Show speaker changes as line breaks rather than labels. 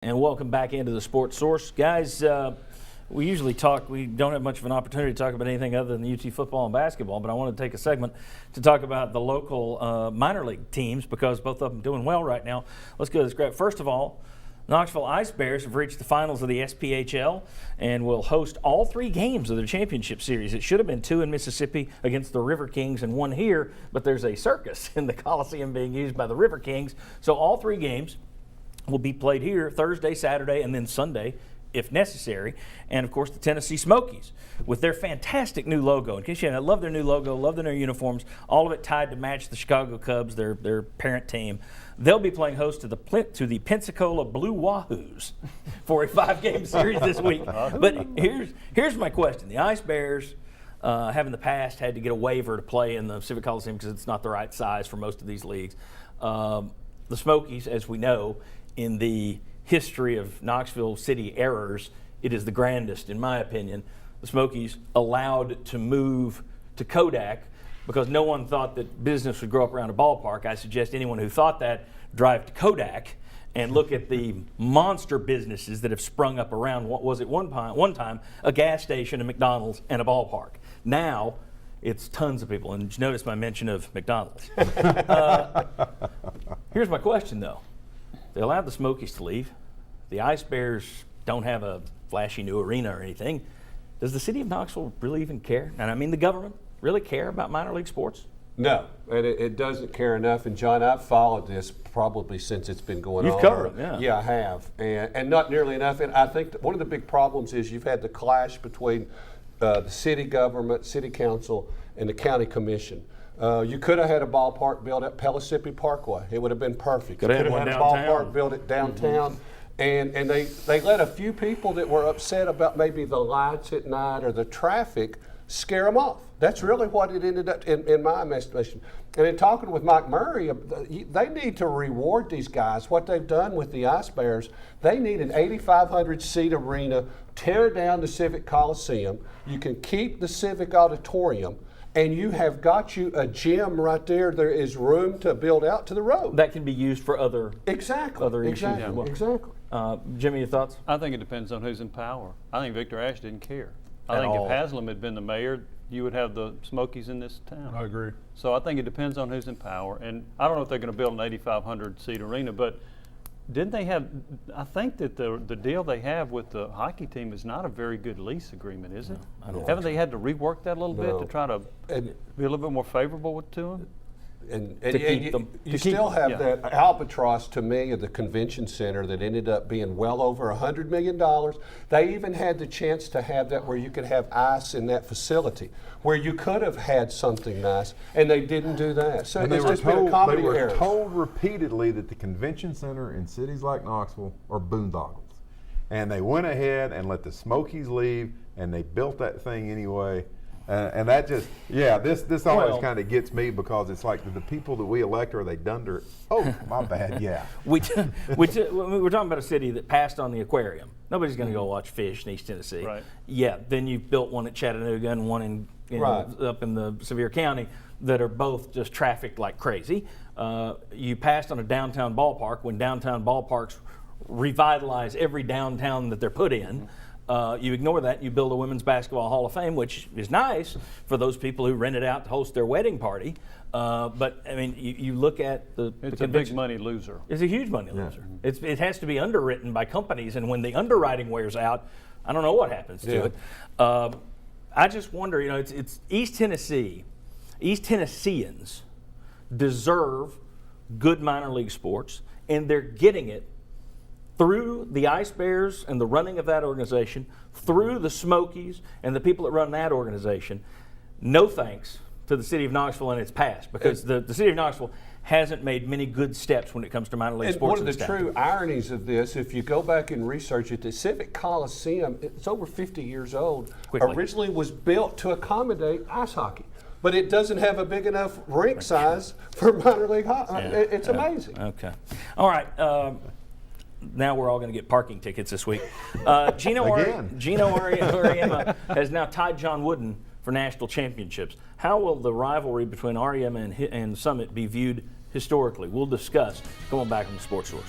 And welcome back into the Sports Source. Guys, we usually we don't have much of an opportunity to talk about anything other than UT football and basketball, but I want to take a segment to talk about the local minor league teams because both of them doing well right now. Let's go to this graph. First of all, Knoxville Ice Bears have reached the finals of the SPHL and will host all 3 games of their championship series. It should have been 2 in Mississippi against the River Kings and 1 here, but there's a circus in the Coliseum being used by the River Kings. So all 3 games will be played here Thursday, Saturday, and then Sunday if necessary. And of course the Tennessee Smokies with their fantastic new logo. In case you haven't, I love their new logo, love their new uniforms, all of it tied to match the Chicago Cubs, their parent team. They'll be playing host to the Pensacola Blue Wahoos for a 5-game series this week. But here's my question. The Ice Bears have in the past had to get a waiver to play in the Civic Coliseum because it's not the right size for most of these leagues. The Smokies, as we know, in the history of Knoxville City errors, it is the grandest, in my opinion. The Smokies allowed to move to Kodak because no one thought that business would grow up around a ballpark. I suggest anyone who thought that drive to Kodak and look at the monster businesses that have sprung up around what was at one time a gas station, a McDonald's, and a ballpark. Now it's tons of people, and you notice my mention of McDonald's. Here's my question, though. They allowed the Smokies to leave. The Ice Bears don't have a flashy new arena or anything. Does the city of Knoxville really even care? And I mean the government really care about minor league sports?
No, and it doesn't care enough. And John, I've followed this probably since it's been going on.
You've covered it, yeah.
Yeah, I have, and not nearly enough. And I think that one of the big problems is you've had the clash between the city government, city council, and the county commission. You could have had a ballpark built at Pellissippi Parkway. It would have been perfect.
Could have
had
one
a
downtown.
ballpark built at downtown. And they let a few people that were upset about maybe the lights at night or the traffic scare them off. That's really what it ended up in my estimation. And in talking with Mike Murray, they need to reward these guys. What they've done with the Ice Bears, they need an 8,500 seat arena, tear down the Civic Coliseum. You can keep the Civic Auditorium, and you have got you a gym right there. There is room to build out to the road.
That can be used for other issues.
Exactly.
Jimmy, your thoughts?
I think it depends on who's in power. I think Victor Ashe didn't care. I
At
think
all.
if Haslam had been the mayor, you would have the Smokies in this town.
I agree.
So I think it depends on who's in power. And I don't know if they're going to build an 8,500 seat arena, but didn't they have, I think that the deal they have with the hockey team is not a very good lease agreement, is it?
I don't
Haven't they had to rework that a little bit
No.
to try to
And-
be a little bit more favorable to them?
And
keep them.
you still have
yeah.
that albatross to me of the convention center that ended up being well over $100 million. They even had the chance to have that where you could have ice in that facility, where you could have had something nice, and they didn't do that. So
And
it's just been a comedy
they were
error.
told repeatedly that the convention center in cities like Knoxville are boondoggles. And they went ahead and let the Smokies leave, and they built that thing anyway. And that just, this always
Well-
kind of gets me because it's like the people that we elect, are they done to, oh, my bad, yeah.
We're talking about a city that passed on the aquarium. Nobody's going to go watch fish in East Tennessee.
Right.
Yeah, then you built one at Chattanooga and one up in the Sevier County that are both just trafficked like crazy. You passed on a downtown ballpark when downtown ballparks revitalize every downtown that they're put in. You ignore that, you build a Women's Basketball Hall of Fame, which is nice for those people who rent it out to host their wedding party. But, I mean, you look at the
It's a big
convention.
money loser.
It's a huge money loser. It has to be underwritten by companies, and when the underwriting wears out, I don't know what happens to it. I just wonder, it's East Tennessee. East Tennesseans deserve good minor league sports, and they're getting it through the Ice Bears and the running of that organization, through the Smokies and the people that run that organization. No thanks to the city of Knoxville and its past, because the city of Knoxville hasn't made many good steps when it comes to minor league
And
sports.
one of
in
the
this town.
true ironies of this, if you go back and research it, the Civic Coliseum, it's over 50 years old,
Quickly.
originally was built to accommodate ice hockey. But it doesn't have a big enough rink size for minor league hockey. It's amazing.
Okay. All right. Now we're all going to get parking tickets this week. Gino Auriemma has now tied John Wooden for national championships. How will the rivalry between Auriemma and Summit be viewed historically? We'll discuss going back on the Sports Source.